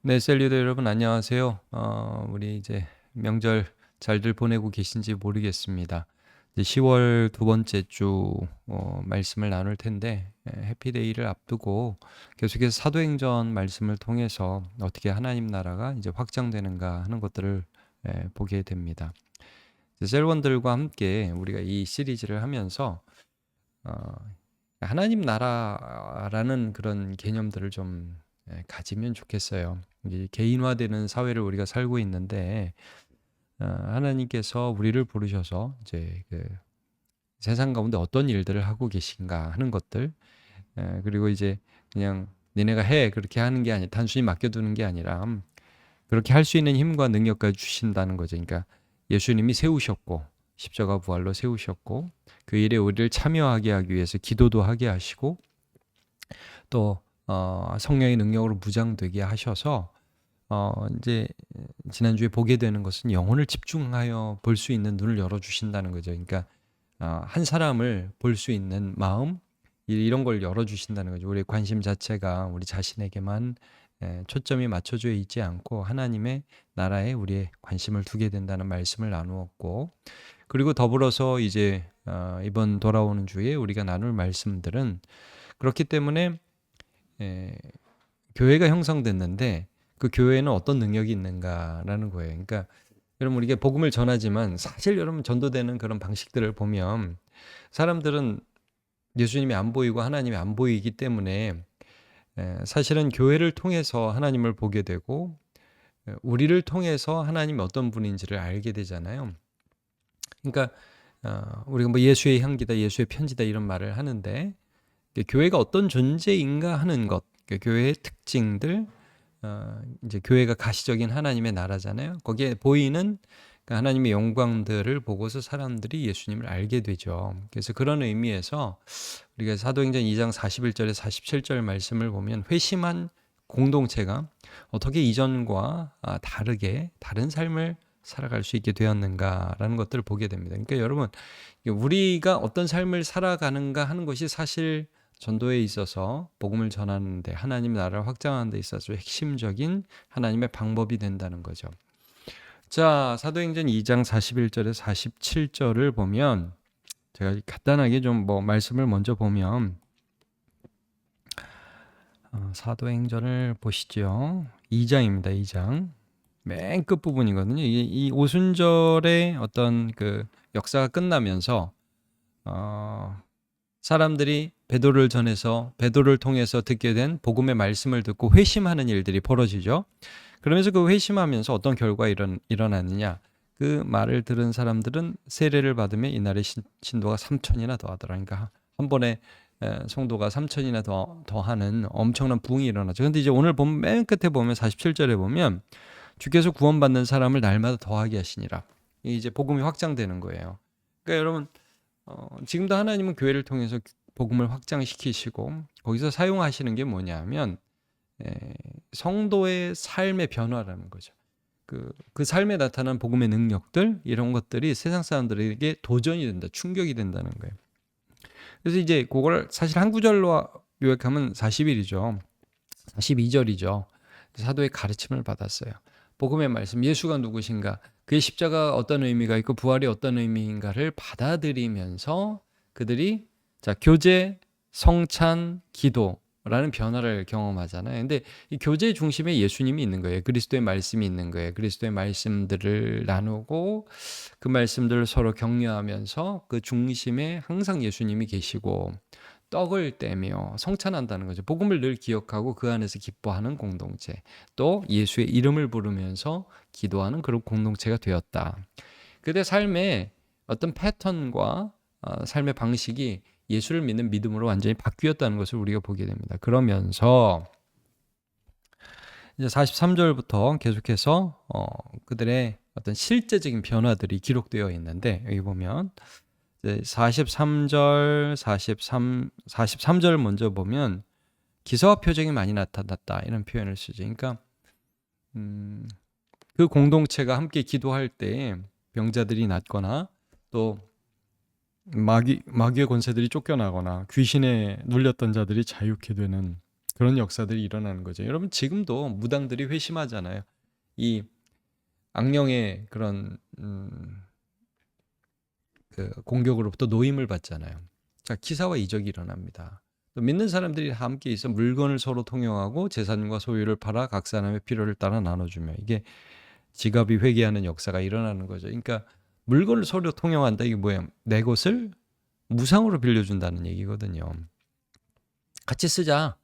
네, 셀리도 여러분 안녕하세요. 우리 이제 명절 잘들 보내고 계신지 모르겠습니다. 이제 10월 두 번째 주 말씀을 나눌 텐데 해피데이를 앞두고 계속해서 사도행전 말씀을 통해서 어떻게 하나님 나라가 이제 확장되는가 하는 것들을 보게 됩니다. 이제 셀원들과 함께 우리가 이 시리즈를 하면서 어, 하나님 나라라는 그런 개념들을 좀 가지면 좋겠어요. 이게 개인화되는 사회를 우리가 살고 있는데 하나님께서 우리를 부르셔서 이제 그 세상 가운데 어떤 일들을 하고 계신가 하는 것들, 그리고 이제 그냥 니네가 해 그렇게 하는 게 아니 단순히 맡겨두는 게 아니라 그렇게 할 수 있는 힘과 능력까지 주신다는 거죠. 그러니까 예수님이 세우셨고 십자가 부활로 세우셨고 그 일에 우리를 참여하게 하기 위해서 기도도 하게 하시고 또 성령의 능력으로 무장되게 하셔서 이제 지난주에 보게 되는 것은 영혼을 집중하여 볼 수 있는 눈을 열어 주신다는 거죠. 그러니까 한 사람을 볼 수 있는 마음 이런 걸 열어 주신다는 거죠. 우리의 관심 자체가 우리 자신에게만 초점이 맞춰져 있지 않고 하나님의 나라에 우리의 관심을 두게 된다는 말씀을 나누었고, 그리고 더불어서 이제 이번 돌아오는 주에 우리가 나눌 말씀들은 그렇기 때문에 교회가 형성됐는데 그 교회에는 어떤 능력이 있는가라는 거예요. 그러니까 여러분 우리가 복음을 전하지만 사실 여러분 전도되는 그런 방식들을 보면 사람들은 예수님이 안 보이고 하나님이 안 보이기 때문에 사실은 교회를 통해서 하나님을 보게 되고 우리를 통해서 하나님이 어떤 분인지를 알게 되잖아요. 그러니까 우리가 뭐 예수의 향기다, 예수의 편지다 이런 말을 하는데 교회가 어떤 존재인가 하는 것, 교회의 특징들, 이제 교회가 가시적인 하나님의 나라잖아요. 거기에 보이는 그 하나님의 영광들을 보고서 사람들이 예수님을 알게 되죠. 그래서 그런 의미에서 우리가 사도행전 2장 41절에 47절 말씀을 보면 회심한 공동체가 어떻게 이전과 다르게 다른 삶을 살아갈 수 있게 되었는가라는 것들을 보게 됩니다. 그러니까 여러분 우리가 어떤 삶을 살아가는가 하는 것이 사실 전도에 있어서 복음을 전하는 데 하나님 나라를 확장하는 데 있어서 핵심적인 하나님의 방법이 된다는 거죠. 자, 사도행전 2장 41절에 47절을 보면 제가 간단하게 좀 뭐 말씀을 먼저 보면 사도행전을 보시죠. 2장입니다. 2장. 맨 끝부분이거든요. 이 오순절의 어떤 그 역사가 끝나면서 사람들이 베드로를 전해서 베드로를 통해서 듣게 된 복음의 말씀을 듣고 회심하는 일들이 벌어지죠. 그러면서 그 회심하면서 어떤 결과가 일어나느냐. 그 말을 들은 사람들은 세례를 받으면 이날의 신도가 3천이나 더하더라. 그러니까 한 번에 성도가 3천이나 더하는 엄청난 부흥이 일어나죠. 근데 이제 오늘 보면 맨 끝에 보면 47절에 보면 주께서 구원받는 사람을 날마다 더하게 하시니라. 이제 복음이 확장되는 거예요. 그러니까 여러분 지금도 하나님은 교회를 통해서 복음을 확장시키시고 거기서 사용하시는 게 뭐냐면 성도의 삶의 변화라는 거죠. 그 삶에 나타난 복음의 능력들 이런 것들이 세상 사람들에게 도전이 된다, 충격이 된다는 거예요. 그래서 이제 그걸 사실 한 구절로 요약하면 40일이죠. 42절이죠. 사도의 가르침을 받았어요. 복음의 말씀, 예수가 누구신가, 그의 십자가 어떤 의미가 있고 부활이 어떤 의미인가를 받아들이면서 그들이 자 교제, 성찬, 기도라는 변화를 경험하잖아요. 근데 이 교제 중심에 예수님이 있는 거예요. 그리스도의 말씀이 있는 거예요. 그리스도의 말씀들을 나누고 그 말씀들을 서로 격려하면서 그 중심에 항상 예수님이 계시고 떡을 떼며 성찬한다는 거죠. 복음을 늘 기억하고 그 안에서 기뻐하는 공동체. 또 예수의 이름을 부르면서 기도하는 그런 공동체가 되었다. 그때 삶의 어떤 패턴과 삶의 방식이 예수를 믿는 믿음으로 완전히 바뀌었다는 것을 우리가 보게 됩니다. 그러면서 이제 43절부터 계속해서 그들의 어떤 실제적인 변화들이 기록되어 있는데 여기 보면 43절, 43절 먼저 보면 기사와 표적이 많이 나타났다 이런 표현을 쓰죠. 그러니까 그 공동체가 함께 기도할 때 병자들이 낫거나 또 마귀의 권세들이 쫓겨나거나 귀신에 눌렸던 자들이 자유케 되는 그런 역사들이 일어나는 거죠. 여러분 지금도 무당들이 회심하잖아요. 이 악령의 그런 그 공격으로부터 노임을 받잖아요. 자, 기사와 이적이 일어납니다. 또 믿는 사람들이 함께 있어 물건을 서로 통용하고 재산과 소유를 팔아 각 사람의 필요를 따라 나눠주며, 이게 지갑이 회개하는 역사가 일어나는 거죠. 그러니까 물건을 서로 통용한다, 이게 뭐예요? 내 것을 무상으로 빌려준다는 얘기거든요. 같이 쓰자.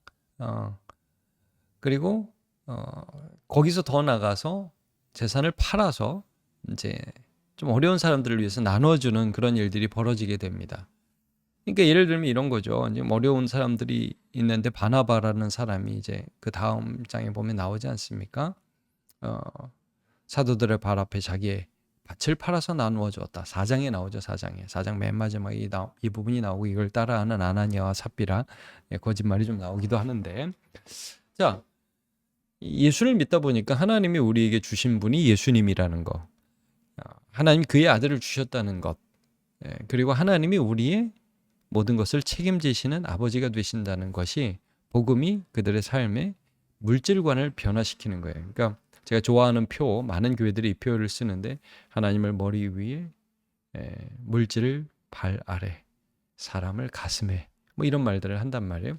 그리고 거기서 더 나가서 재산을 팔아서 이제 좀 어려운 사람들을 위해서 나눠주는 그런 일들이 벌어지게 됩니다. 그러니까 예를 들면 이런 거죠. 이제 어려운 사람들이 있는데 바나바라는 사람이 이제 그 다음 장에 보면 나오지 않습니까? 사도들의 발 앞에 자기의 밭을 팔아서 나누어 주었다. 4장에 나오죠. 4장 맨 마지막에 이 부분이 나오고, 이걸 따라하는 아나니아와 삽비라 거짓말이 좀 나오기도 하는데, 자, 예수를 믿다 보니까 하나님이 우리에게 주신 분이 예수님이라는 거, 하나님 그의 아들을 주셨다는 것, 그리고 하나님이 우리의 모든 것을 책임지시는 아버지가 되신다는 것이, 복음이 그들의 삶의 물질관을 변화시키는 거예요. 그러니까 제가 좋아하는 표, 많은 교회들이 이 표를 쓰는데, 하나님을 머리 위에, 물질을 발 아래, 사람을 가슴에, 뭐 이런 말들을 한단 말이에요.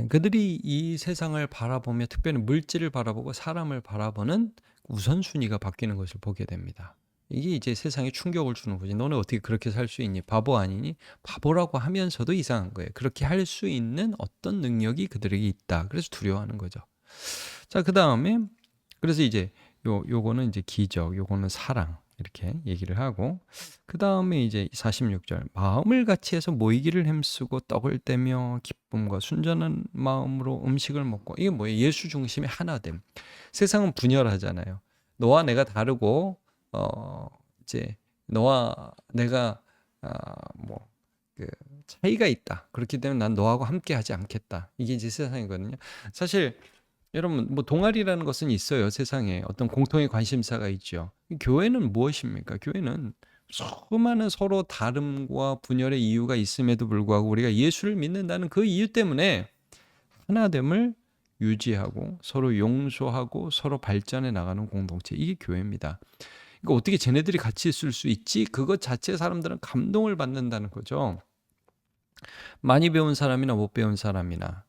그들이 이 세상을 바라보며 특별히 물질을 바라보고 사람을 바라보는 우선순위가 바뀌는 것을 보게 됩니다. 이게 이제 세상에 충격을 주는 거지. 너는 어떻게 그렇게 살 수 있니? 바보 아니니? 바보라고 하면서도 이상한 거예요. 그렇게 할 수 있는 어떤 능력이 그들에게 있다. 그래서 두려워하는 거죠. 자, 그 다음에 그래서 이제 요거는 이제 기적, 요거는 사랑, 이렇게 얘기를 하고, 그 다음에 이제 46절, 마음을 같이 해서 모이기를 힘쓰고 떡을 떼며 기쁨과 순전한 마음으로 음식을 먹고. 이게 뭐예요? 예수 중심의 하나됨. 세상은 분열하잖아요. 너와 내가 다르고 이제 너와 내가 그 차이가 있다. 그렇기 때문에 난 너하고 함께 하지 않겠다. 이게 이제 세상이거든요. 사실 여러분, 뭐 동아리라는 것은 있어요. 세상에 어떤 공통의 관심사가 있죠. 교회는 무엇입니까? 교회는 수많은 서로 다름과 분열의 이유가 있음에도 불구하고 우리가 예수를 믿는다는 그 이유 때문에 하나됨을 유지하고 서로 용서하고 서로 발전해 나가는 공동체, 이게 교회입니다. 그러니까 어떻게 쟤네들이 같이 있을 수 있지? 그것 자체에 사람들은 감동을 받는다는 거죠. 많이 배운 사람이나 못 배운 사람이나.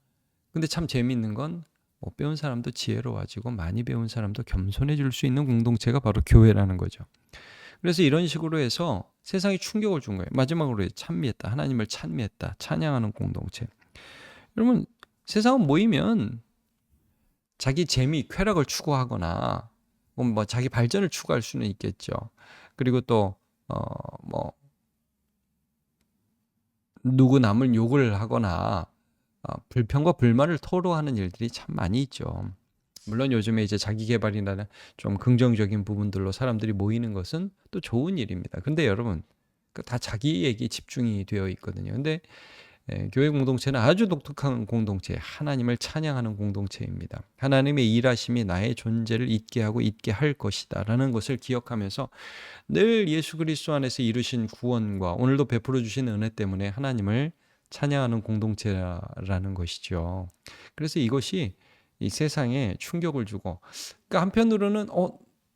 근데 참 재미있는 건 못 배운 사람도 지혜로워지고 많이 배운 사람도 겸손해질 수 있는 공동체가 바로 교회라는 거죠. 그래서 이런 식으로 해서 세상에 충격을 준 거예요. 마지막으로 찬미했다. 하나님을 찬미했다. 찬양하는 공동체. 여러분, 세상은 모이면 자기 재미, 쾌락을 추구하거나 뭐 자기 발전을 추구할 수는 있겠죠. 그리고 또 뭐 누구 남을 욕을 하거나 불평과 불만을 토로하는 일들이 참 많이 있죠. 물론 요즘에 이제 자기 개발이나 좀 긍정적인 부분들로 사람들이 모이는 것은 또 좋은 일입니다. 근데 여러분, 다 자기에게 집중이 되어 있거든요. 근데 교회 공동체는 아주 독특한 공동체, 하나님을 찬양하는 공동체입니다. 하나님의 일하심이 나의 존재를 있게 하고 있게 할 것이다 라는 것을 기억하면서 늘 예수 그리스도 안에서 이루신 구원과 오늘도 베풀어 주신 은혜 때문에 하나님을 찬양하는 공동체라는 것이죠. 그래서 이것이 이 세상에 충격을 주고, 그러니까 한편으로는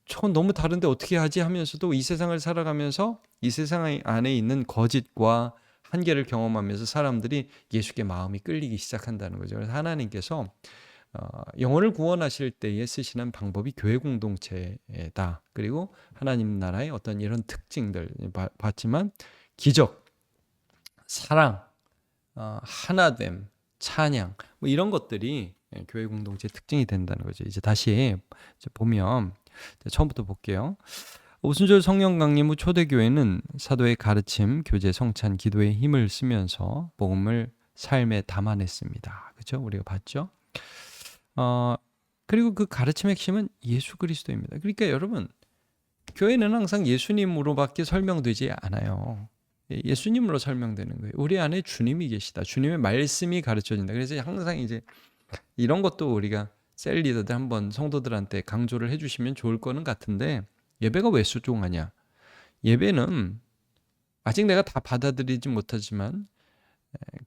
저건 너무 다른데 어떻게 하지 하면서도 이 세상을 살아가면서 이 세상 안에 있는 거짓과 한계를 경험하면서 사람들이 예수께 마음이 끌리기 시작한다는 거죠. 그래서 하나님께서 영혼을 구원하실 때에 쓰시는 방법이 교회 공동체다. 그리고 하나님 나라의 어떤 이런 특징들 봤지만, 기적, 사랑, 하나됨, 찬양, 뭐 이런 것들이 교회 공동체의 특징이 된다는 거죠. 이제 다시 보면 처음부터 볼게요. 오순절 성령 강림 후 초대교회는 사도의 가르침, 교제, 성찬, 기도에 힘을 쓰면서 복음을 삶에 담아냈습니다. 그렇죠? 우리가 봤죠? 그리고 그 가르침의 핵심은 예수 그리스도입니다. 그러니까 여러분, 교회는 항상 예수님으로밖에 설명되지 않아요. 예수님으로 설명되는 거예요. 우리 안에 주님이 계시다. 주님의 말씀이 가르쳐진다. 그래서 항상 이제 이런 것도 우리가 셀 리더들 한번 성도들한테 강조를 해주시면 좋을 거는 같은데, 예배가 왜 소중하냐? 예배는 아직 내가 다 받아들이지 못하지만,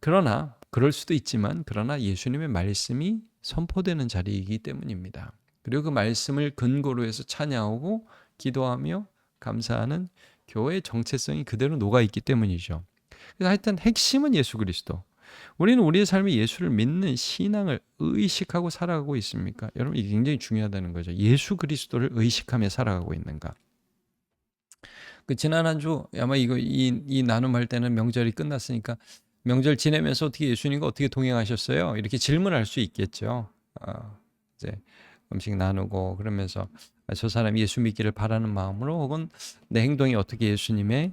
그러나 그럴 수도 있지만 그러나 예수님의 말씀이 선포되는 자리이기 때문입니다. 그리고 그 말씀을 근거로 해서 찬양하고 기도하며 감사하는 교회의 정체성이 그대로 녹아있기 때문이죠. 그래서 하여튼 핵심은 예수 그리스도. 우리는 우리의 삶에 예수를 믿는 신앙을 의식하고 살아가고 있습니까? 여러분 이게 굉장히 중요하다는 거죠. 예수 그리스도를 의식하며 살아가고 있는가? 지난 한 주 아마 이 나눔할 때는 명절이 끝났으니까 명절 지내면서 어떻게 예수님과 어떻게 동행하셨어요? 이렇게 질문할 수 있겠죠. 이제 음식 나누고 그러면서 저 사람이 예수 믿기를 바라는 마음으로 혹은 내 행동이 어떻게 예수님의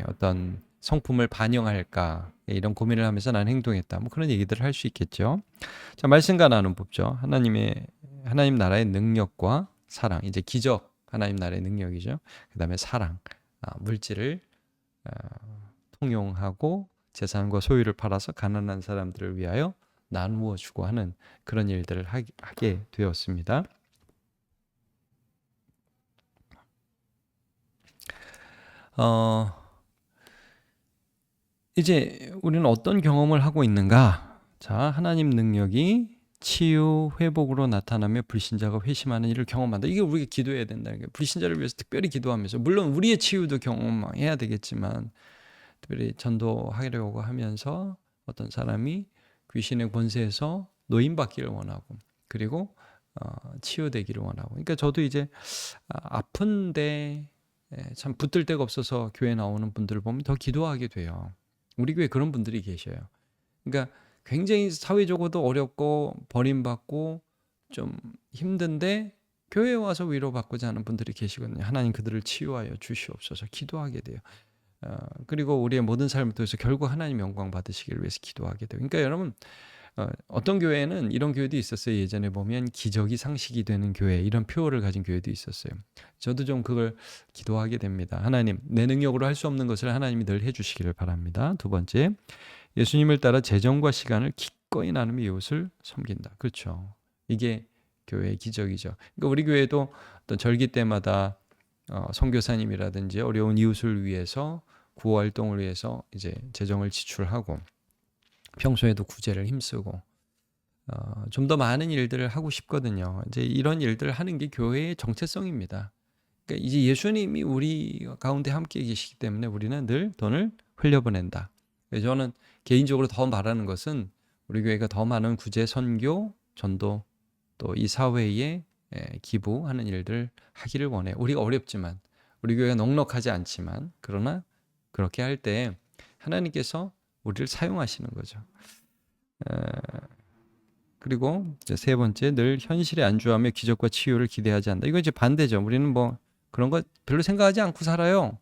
어떤 성품을 반영할까 이런 고민을 하면서 나는 행동했다. 뭐 그런 얘기들을 할 수 있겠죠. 자, 말씀과 나눔 법죠. 하나님 나라의 능력과 사랑, 이제 기적 하나님 나라의 능력이죠. 그다음에 사랑, 물질을 통용하고 재산과 소유를 팔아서 가난한 사람들을 위하여 나누어 주고 하는 그런 일들을 하게 되었습니다. 이제 우리는 어떤 경험을 하고 있는가? 자, 하나님 능력이 치유, 회복으로 나타나며 불신자가 회심하는 일을 경험한다. 이게 우리가 기도해야 된다는 거예요. 불신자를 위해서 특별히 기도하면서 물론 우리의 치유도 경험해야 되겠지만 특별히 전도하려고 하면서 어떤 사람이 귀신의 권세에서 노인받기를 원하고 그리고 치유되기를 원하고 그러니까 저도 이제 아픈데 참 붙들 데가 없어서 교회 나오는 분들을 보면 더 기도하게 돼요. 우리 교회 그런 분들이 계셔요. 그러니까 굉장히 사회적으로도 어렵고 버림받고 좀 힘든데 교회에 와서 위로받고자 하는 분들이 계시거든요. 하나님 그들을 치유하여 주시옵소서 기도하게 돼요. 그리고 우리의 모든 삶을 통해서 결국 하나님 영광 받으시기를 위해서 기도하게 돼요. 그러니까 여러분 어떤 교회는 이런 교회도 있었어요. 예전에 보면 기적이 상식이 되는 교회 이런 표어를 가진 교회도 있었어요. 저도 좀 그걸 기도하게 됩니다. 하나님 내 능력으로 할 수 없는 것을 하나님이 늘 해주시기를 바랍니다. 두 번째 예수님을 따라 재정과 시간을 기꺼이 나누며 이웃을 섬긴다. 그렇죠. 이게 교회의 기적이죠. 그러니까 우리 교회도 어떤 절기 때마다 선교사님이라든지 어려운 이웃을 위해서 구호 활동을 위해서 이제 재정을 지출하고 평소에도 구제를 힘쓰고 좀 더 많은 일들을 하고 싶거든요. 이제 이런 일들을 하는 게 교회의 정체성입니다. 그러니까 이제 예수님이 우리 가운데 함께 계시기 때문에 우리는 늘 돈을 흘려보낸다. 저는 개인적으로 더 말하는 것은 우리 교회가 더 많은 구제, 선교, 전도 또 이 사회에 기부하는 일들 하기를 원해요. 우리가 어렵지만 우리 교회가 넉넉하지 않지만 그러나 그렇게 할 때 하나님께서 우리를 사용하시는 거죠. 그리고 이제 세 번째 늘 현실에 안주하며 기적과 치유를 기대하지 않는다. 이거 이제 반대죠. 우리는 뭐 그런 거 별로 생각하지 않고 살아요.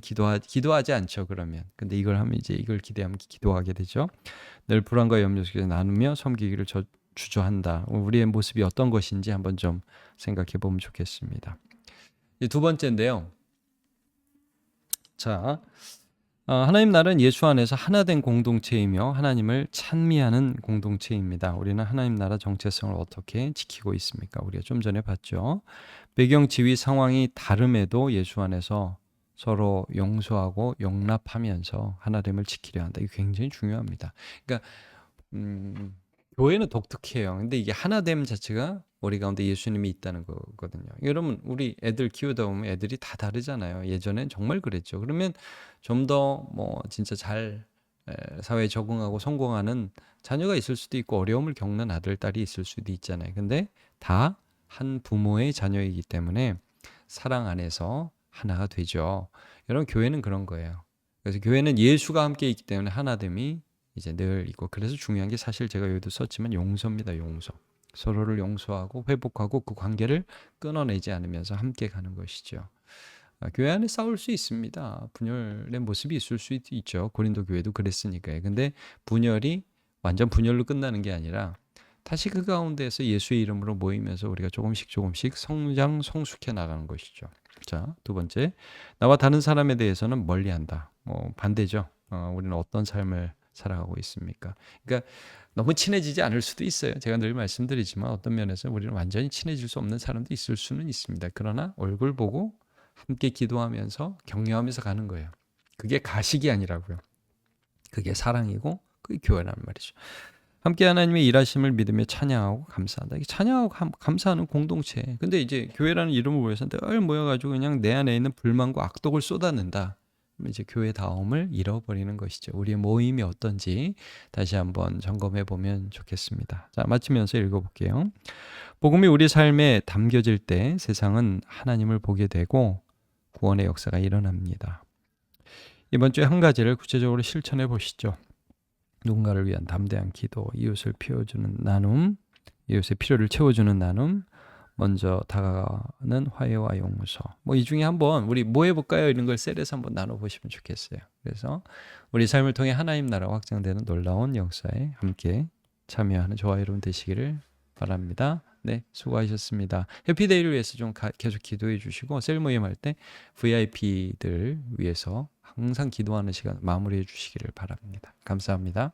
기도하지 않죠. 그러면 근데 이걸 하면 이제 이걸 기대하면 기도하게 되죠. 늘 불안과 염려 속에서 나누며 섬기기를 주저한다. 우리의 모습이 어떤 것인지 한번 좀 생각해 보면 좋겠습니다. 두 번째인데요. 자, 하나님 나라는 예수 안에서 하나된 공동체이며 하나님을 찬미하는 공동체입니다. 우리는 하나님 나라 정체성을 어떻게 지키고 있습니까? 우리가 좀 전에 봤죠. 배경, 지위, 상황이 다름에도 예수 안에서 서로 용서하고 용납하면서 하나됨을 지키려 한다. 이게 굉장히 중요합니다. 그러니까 교회는 독특해요. 근데 이게 하나됨 자체가 우리 가운데 예수님이 있다는 거거든요. 여러분 우리 애들 키우다 보면 애들이 다 다르잖아요. 예전엔 정말 그랬죠. 그러면 좀 더 뭐 진짜 잘 사회에 적응하고 성공하는 자녀가 있을 수도 있고 어려움을 겪는 아들, 딸이 있을 수도 있잖아요. 근데 다 한 부모의 자녀이기 때문에 사랑 안에서 하나가 되죠. 여러분 교회는 그런 거예요. 그래서 교회는 예수가 함께 있기 때문에 하나됨이 이제 늘 있고 그래서 중요한 게 사실 제가 여기도 썼지만 용서입니다. 용서. 서로를 용서하고 회복하고 그 관계를 끊어내지 않으면서 함께 가는 것이죠. 교회 안에 싸울 수 있습니다. 분열의 모습이 있을 수 있죠. 고린도 교회도 그랬으니까요. 근데 분열이 완전 분열로 끝나는 게 아니라 다시 그 가운데에서 예수의 이름으로 모이면서 우리가 조금씩 성장, 성숙해 나가는 것이죠. 자, 두 번째, 나와 다른 사람에 대해서는 멀리한다. 반대죠. 우리는 어떤 삶을 살아가고 있습니까? 그러니까 너무 친해지지 않을 수도 있어요. 제가 늘 말씀드리지만 어떤 면에서 우리는 완전히 친해질 수 없는 사람도 있을 수는 있습니다. 그러나 얼굴 보고 함께 기도하면서 격려하면서 가는 거예요. 그게 가식이 아니라고요. 그게 사랑이고 그게 교회라는 말이죠. 함께 하나님의 일하심을 믿으며 찬양하고 감사한다. 이게 찬양하고 감사하는 공동체. 근데 이제 교회라는 이름을 위해서 늘 모여가지고 그냥 내 안에 있는 불만과 악독을 쏟아낸다. 그러면 이제 교회다움을 잃어버리는 것이죠. 우리의 모임이 어떤지 다시 한번 점검해 보면 좋겠습니다. 자, 마치면서 읽어볼게요. 복음이 우리 삶에 담겨질 때 세상은 하나님을 보게 되고 구원의 역사가 일어납니다. 이번 주에 한 가지를 구체적으로 실천해 보시죠. 누군가를 위한 담대한 기도, 이웃을 피워주는 나눔, 이웃의 필요를 채워주는 나눔, 먼저 다가가는 화해와 용서. 뭐 이 중에 한번 우리 뭐 해볼까요? 이런 걸 셀에서 한번 나눠보시면 좋겠어요. 그래서 우리 삶을 통해 하나님 나라가 확장되는 놀라운 역사에 함께 참여하는 저와 여러분 되시기를 바랍니다. 네, 수고하셨습니다. 해피데이를 위해서 좀 계속 기도해 주시고 셀 모임 할 때 VIP들 위해서 항상 기도하는 시간 마무리해 주시기를 바랍니다. 감사합니다.